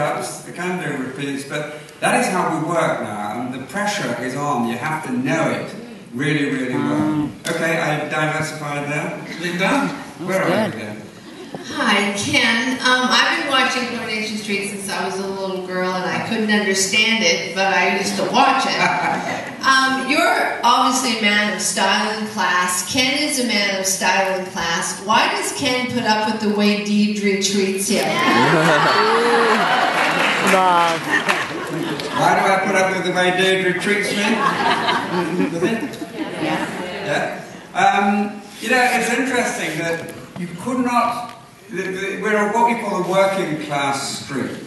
walk-ups, they can do repeats, but that is how we work now, and the pressure is on. You have to know it really, really well. Okay, I diversified there. Linda, where are you again? Hi, Ken. I've been watching Coronation Street since I was a little girl, and I couldn't understand it, but I used to watch it. You're obviously a man of style and class. Ken is a man of style and class. Why does Ken put up with the way Deirdre treats him? Why do I put up with the way Deirdre treats me? Yeah. You know, it's interesting that you could not. We're what we call a working class street,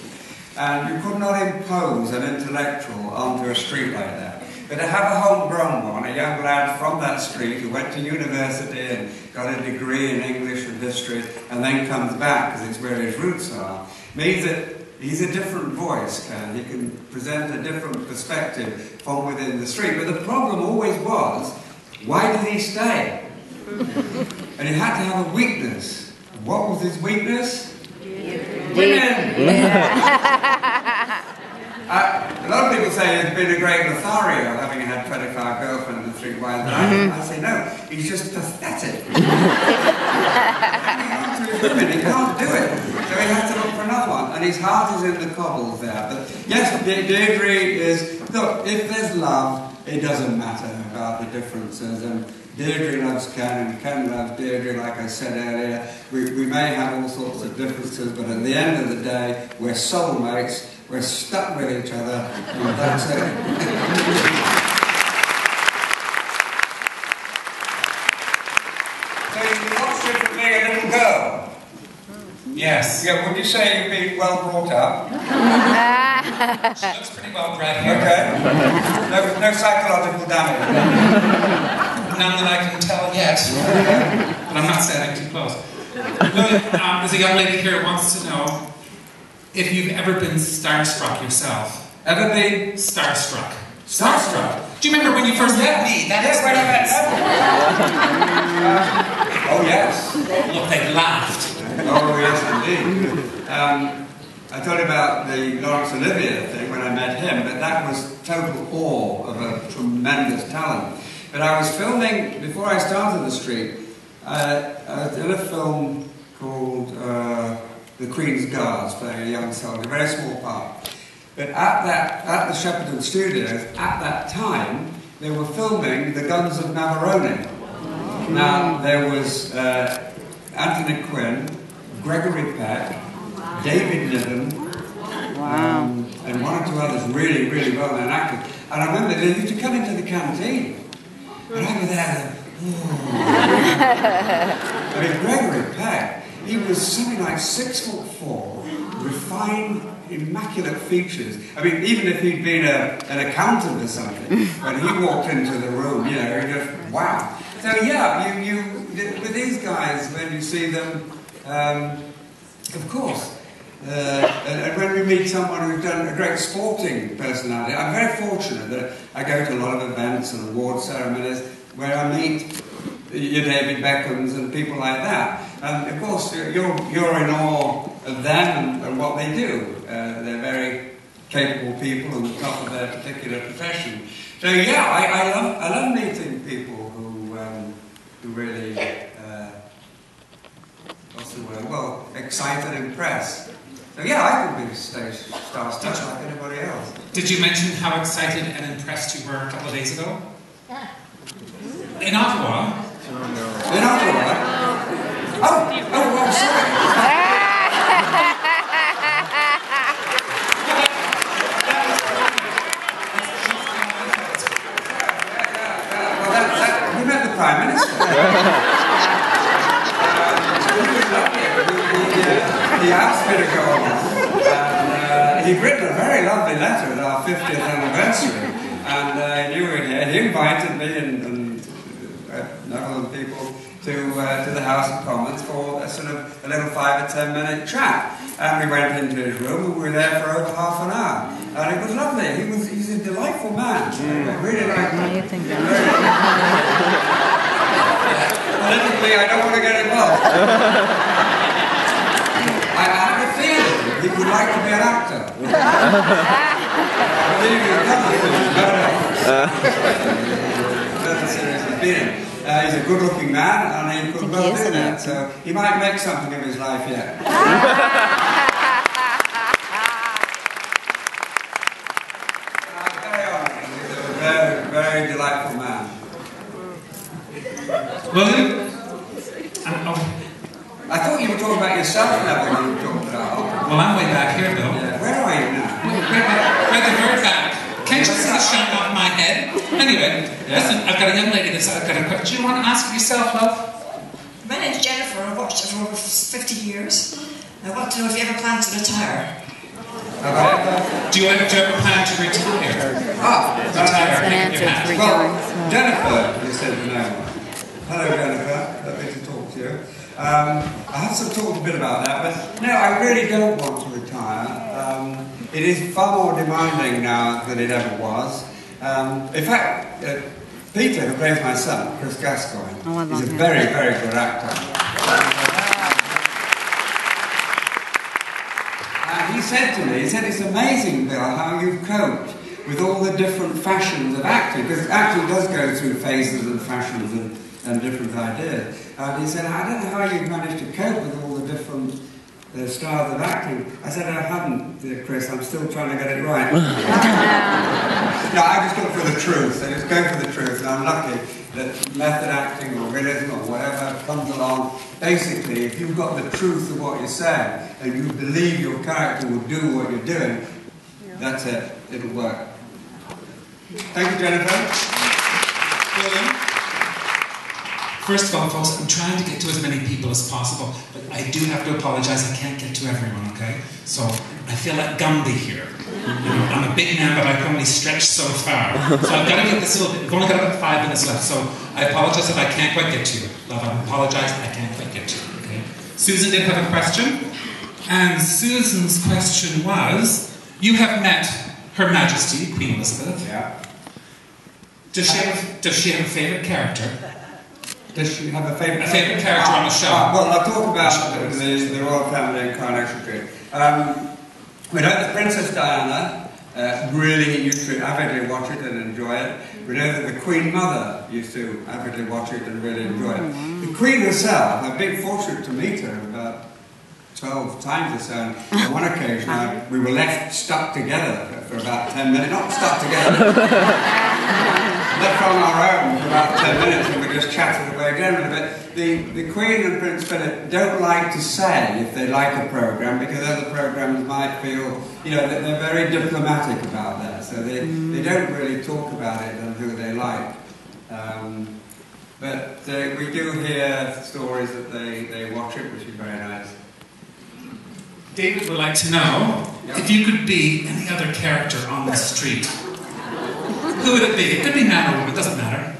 and you could not impose an intellectual onto a street like that. But to have a homegrown one, a young lad from that street who went to university and got a degree in English and history, and then comes back because it's where his roots are, means that he's a different voice, Ken. He can present a different perspective from within the street. But the problem always was, why did he stay? And he had to have a weakness. What was his weakness? Women! A lot of people say he's been a great Lothario, having had 25 girlfriends and 3 wives, but I say no, he's just pathetic. He can't do it, so he has to look for another one, and his heart is in the cobbles there. But yes, Deirdre is, look, if there's love, it doesn't matter about the differences, and Deirdre loves Ken, and Ken loves Deirdre, like I said earlier. We may have all sorts of differences, but at the end of the day, we're soulmates, we're stuck with each other, and that's it. So you watched it from being a little girl? Yes. Yeah, would you say you've been well brought up? She looks pretty well bred here. Okay. No psychological damage. None that I can tell yet, but I'm not standing too close. There's a young lady here who wants to know if you've ever been starstruck yourself. Ever been? Starstruck. Starstruck? Do you remember when you first met me? Yes, when I met her. Oh, yes. Look, they laughed. Oh, yes, indeed. I told you about the Laurence Olivier thing when I met him, but that was total awe of a tremendous talent. But I was filming, before I started the street, I was in a film called The Queen's Guards, playing a young soldier, a very small part. But at the Shepperton Studios, at that time, they were filming The Guns of Navarone. Now, there was Anthony Quinn, Gregory Peck, David Niven, and 1 or 2 others really, really well-known actors. And I remember they used to come into the canteen. And I was there, I mean, Gregory Peck, he was something like 6'4", refined, immaculate features. I mean, even if he'd been an accountant or something, when he walked into the room, you know, you just, wow. So yeah, with these guys, when you see them, of course, and when we meet someone who's done a great sporting personality, I'm very fortunate that I go to a lot of events and award ceremonies where I meet your David Beckhams and people like that. And of course, you're in awe of them and what they do. They're very capable people on the top of their particular profession. So yeah, I love meeting people who really, what's the word? Well, excite and impress. So yeah, I could be starstruck like anybody else. Did you mention how excited and impressed you were a couple of days ago? Yeah. In Ottawa? In Ottawa? Oh, sorry. Well, we met the Prime Minister. He asked me to go on, and he'd written a very lovely letter at our 50th anniversary, and he knew we were here. He invited me and several people to the House of Commons for a sort of a little 5 or 10 minute chat. And we went into his room and we were there for over half an hour. And it was lovely. He's a delightful man. I really liked him. Politically, I don't want to get involved. I have a feeling he would like to be an actor. I believe he would come to seriously being him. He's a good-looking man, and he could well do that. So he might make something of his life yet. Very delightful man. William? I thought you were talking about yourself now when you were talking about. Well, I'm way back here, Bill. Yeah. Where are you now? Right the very back. Can't you see the shine off my head? Anyway, listen, I've got a young lady that's got a question. Do you want to ask yourself, love? My name's Jennifer. I've watched it for over 50 years. I want to know if you ever plan to retire. Do you ever plan to retire? Well, Jennifer, you said the name. Hello, Jennifer. Lovely to talk to you. I have talked a bit about that, but no, I really don't want to retire. It is far more demanding now than it ever was. In fact, Peter, who plays my son, Chris Gascoigne, is a very, very good actor. He said to me, it's amazing, Bill, how you've coped with all the different fashions of acting, because acting does go through phases and fashions and different ideas. And he said, I don't know how you've managed to cope with all the different styles of acting. I said, I haven't, Chris, I'm still trying to get it right. No, I just look for the truth, I just go for the truth, and I'm lucky that method acting or realism or whatever comes along. Basically, if you've got the truth of what you say, and you believe your character will do what you're doing, that's it, it'll work. Thank you, Jennifer. William? First of all, folks, I'm trying to get to as many people as possible, but I do have to apologise, I can't get to everyone, okay? So, I feel like Gumby here. I'm a big man, but I can only stretch so far. So I've got to get this little bit, we've only got about 5 minutes left, so I apologise if I can't quite get to you. Love, I apologise, I can't quite get to you, okay? Susan did have a question, and Susan's question was, you have met Her Majesty, Queen Elizabeth. Yeah. Does she have a favourite character? Does she have a favourite character on the show? Well, I'll talk about the royal family in Coronation Street. We know that Princess Diana really used to avidly watch it and enjoy it. We know that the Queen Mother used to avidly watch it and really enjoy it. The Queen herself, I've been fortunate to meet her about 12 times or so, and on one occasion we were left stuck together for about 10 minutes. Not stuck together, left on our own for about 10 minutes, and we just chatted away generally. But the Queen and Prince Philip don't like to say if they like a programme, because other programmes might feel, you know, that they're very diplomatic about that, so they don't really talk about it and who they like. But we do hear stories that they watch it, which is very nice. David would like to know if you could be any other character on the street. Who would it be? It could be man or woman, it doesn't matter.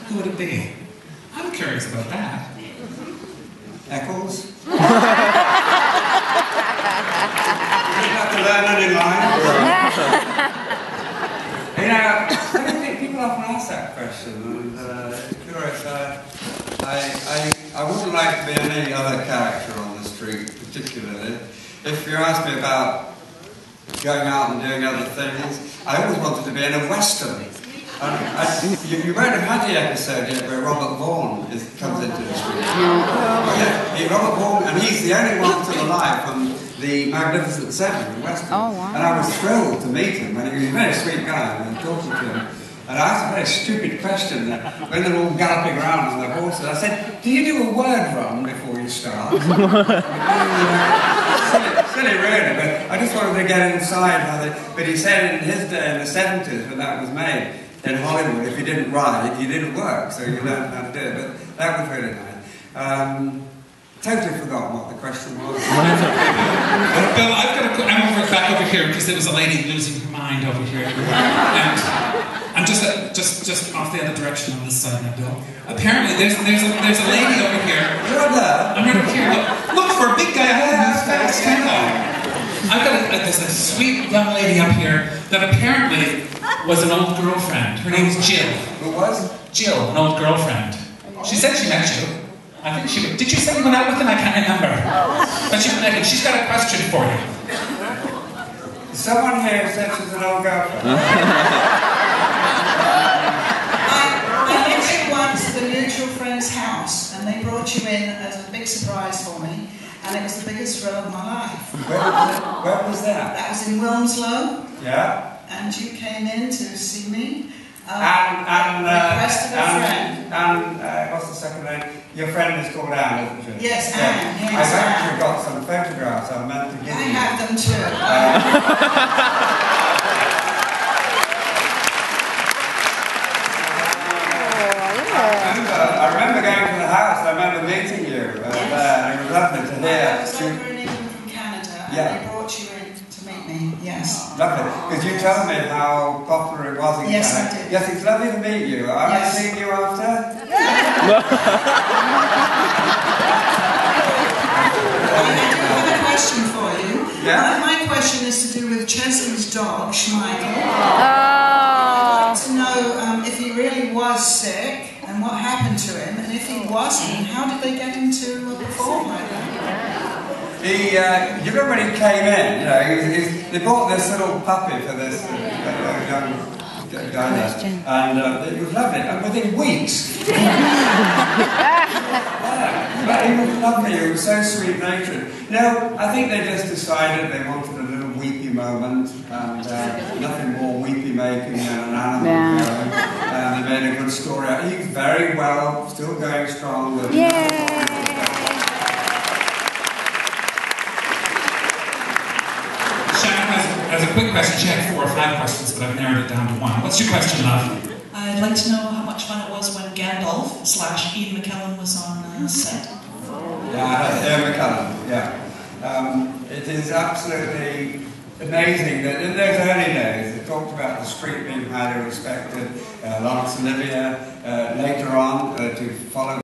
Who would it be? I'm curious about that. Eccles? You have to learn any line. You know, I think people often ask that question, and it's curious. I wouldn't like to be any other character on the street, particularly. If you ask me about going out and doing other things, I always wanted to be in a Western. You won't have had the episode yet where Robert Vaughan comes into the street. Yeah, Robert Vaughan, and he's the only one still alive from the Magnificent Seven, the Western. Oh, wow. And I was thrilled to meet him, and he was a very sweet guy, and I was talking to him. And I asked a very stupid question when they're all galloping around on their horses. I said, do you do a word run before you start? silly really, but I just wanted to get inside how they... But he said in his day, in the 70s, when that was made, in Hollywood, if you didn't write, you didn't work, so you learned how to do it. But that was really nice. Totally forgotten what the question was. Bill, I'm back over here because there was a lady losing her mind over here. And I'm just off the other direction on this side now, Bill. Apparently, there's a lady over here. You're there. I'm right over here. Look for a big guy ahead of me. Fast, I've got this sweet young lady up here that apparently was an old girlfriend. Her name is Jill. Who was? Jill, an old girlfriend. She said she met you. I think she... Did you say you went out with him? I can't remember. But she's met him. She's got a question for you. Someone here said she's an old girlfriend. I met you once at a mutual friend's house, and they brought you in as a big surprise for me, and it was the biggest thrill of my life. Where was that? That was in Wilmslow. Yeah. And you came in to see me. What's the second name? Your friend is called Anne, isn't she? Yes, Anne. Yes, I've actually got some photographs I meant to give you. I have them too. I remember going to the house. I remember meeting you there, and it was lovely to hear. I was over in England from Canada, and they brought you in to meet me. Yes. Lovely, because you told me how popular it was in Yes, Canada. I did. Yes, it's lovely to meet you. Have I seen you after? I do have a question for you. Yeah? My question is to do with Chesley's dog, Schmeichel. I'd like to know if he really was sick and what happened to him, and if he wasn't, how did they get him to perform like that? You remember when he came in, you know, they bought this little puppy for this young guy there, and it was lovely, and within weeks, but he was lovely, he was so sweet-natured. No, I think they just decided they wanted a little weepy moment, and nothing more weepy-making than an animal, you know, and they made a good story out. He's very well, still going strong. As a quick question, she had 4 or 5 questions, but I've narrowed it down to 1. What's your question, love? I'd like to know how much fun it was when Gandalf / Ian McKellen was on set. Yeah, Ian McKellen, yeah. It is absolutely amazing that in those early days, they talked about the street being highly respected, Laurence Olivier, later on to follow